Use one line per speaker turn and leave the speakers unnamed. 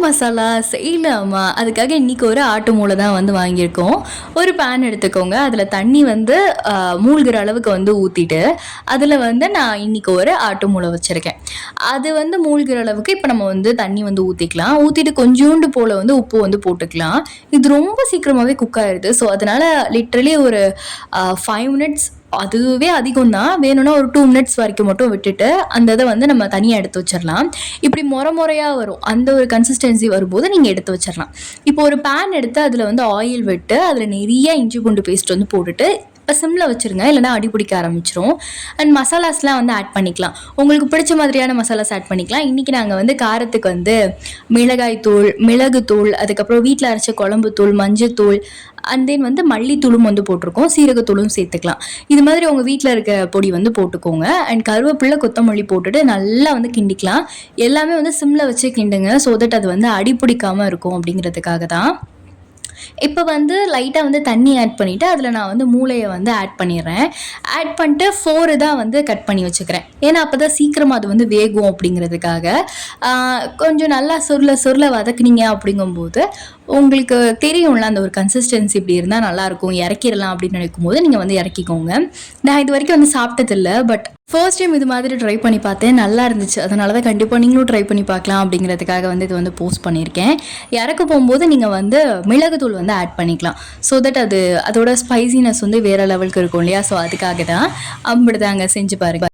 மசாலா செய்யலாமா? அதுக்காக இன்றைக்கி ஒரு ஆட்டு மூளை தான் வந்து வாங்கியிருக்கோம். ஒரு பேன் எடுத்துக்கோங்க. அதில் தண்ணி வந்து மூழ்கிற அளவுக்கு வந்து ஊற்றிட்டு, அதில் வந்து நான் இன்றைக்கி ஒரு ஆட்டு மூளை வச்சுருக்கேன். அது வந்து மூழ்கிற அளவுக்கு இப்போ நம்ம வந்து தண்ணி வந்து ஊற்றிக்கலாம். ஊற்றிட்டு கொஞ்சோண்டு போல் வந்து உப்பு வந்து போட்டுக்கலாம். இது ரொம்ப சீக்கிரமாகவே குக் ஆயிடுது. ஸோ அதனால் லிட்ரலி ஒரு 5 மினிட்ஸ், அதுவே அதிகம் தான். வேணும்னா ஒரு 2 மினிட்ஸ் வரைக்கும் மட்டும் விட்டுட்டு அந்த இதை வந்து நம்ம தனியாக எடுத்து வச்சிடலாம். இப்படி முறையாக வரும். அந்த ஒரு கன்சிஸ்டன்சி வரும்போது நீங்கள் எடுத்து வச்சிடலாம். இப்போ ஒரு பேன் எடுத்து அதில் வந்து ஆயில் விட்டு அதில் நிறைய இஞ்சி பூண்டு பேஸ்ட் வந்து போட்டுட்டு இப்போ சிம்மில் வச்சுருங்க, இல்லைனா அடி பிடிக்க ஆரம்பிச்சிரும். அண்ட் மசாலாஸ்லாம் வந்து ஆட் பண்ணிக்கலாம். உங்களுக்கு பிடிச்ச மாதிரியான மசாலாஸ் ஆட் பண்ணிக்கலாம். இன்றைக்கி நாங்கள் வந்து காரத்துக்கு வந்து மிளகாய் தூள், மிளகுத்தூள், அதுக்கப்புறம் வீட்டில் அரைச்ச குழம்பு தூள், மஞ்சத்தூள், அண்ட் தென் வந்து மல்லித்தூளும் வந்து போட்டிருக்கோம். சீரகத்தூளும் சேர்த்துக்கலாம். இது மாதிரி உங்கள் வீட்டில் இருக்க பொடி வந்து போட்டுக்கோங்க. அண்ட் கருவேப்பிலை, கொத்தமல்லி போட்டுட்டு நல்லா வந்து கிண்டிக்கலாம். எல்லாமே வந்து சிம்மில் வச்சு கிண்டுங்க. ஸோ தட் அது வந்து அடி பிடிக்காமல் இருக்கும் அப்படிங்கிறதுக்காக தான். இப்போ வந்து லைட்டாக வந்து தண்ணி ஆட் பண்ணிவிட்டு அதில் நான் வந்து மூளையை வந்து ஆட் பண்ணிடுறேன். ஆட் பண்ணிட்டு 4 தான் வந்து கட் பண்ணி வச்சுக்கிறேன். ஏன்னா அப்போ தான் சீக்கிரமாக அது வந்து வேகும் அப்படிங்கிறதுக்காக. கொஞ்சம் நல்லா சுருள வதக்குனீங்க அப்படிங்கும்போது உங்களுக்கு தெரியும்ல அந்த ஒரு கன்சிஸ்டன்சி இப்படி இருந்தால் நல்லாயிருக்கும், இறக்கிடலாம் அப்படின்னு நினைக்கும் போது நீங்கள் வந்து இறக்கிக்கோங்க. நான் இது வரைக்கும் வந்து சாப்பிட்டதில்லை, பட் ஃபர்ஸ்ட் டைம் இது மாதிரி ட்ரை பண்ணி பார்த்தேன். நல்லா இருந்துச்சு. அதனால தான் கண்டிப்பாக நீங்களும் ட்ரை பண்ணி பார்க்கலாம் அப்படிங்கிறதுக்காக வந்து இது வந்து போஸ்ட் பண்ணியிருக்கேன். இறக்க போகும்போது நீங்கள் வந்து மிளகுத்தூள் வந்து ஆட் பண்ணிக்கலாம். ஸோ தட் அதோட ஸ்பைசினஸ் வந்து வேறு லெவலுக்கு இருக்கும் இல்லையா? ஸோ அதுக்காக தான். அப்படி தாங்க, செஞ்சு பாருங்கள்.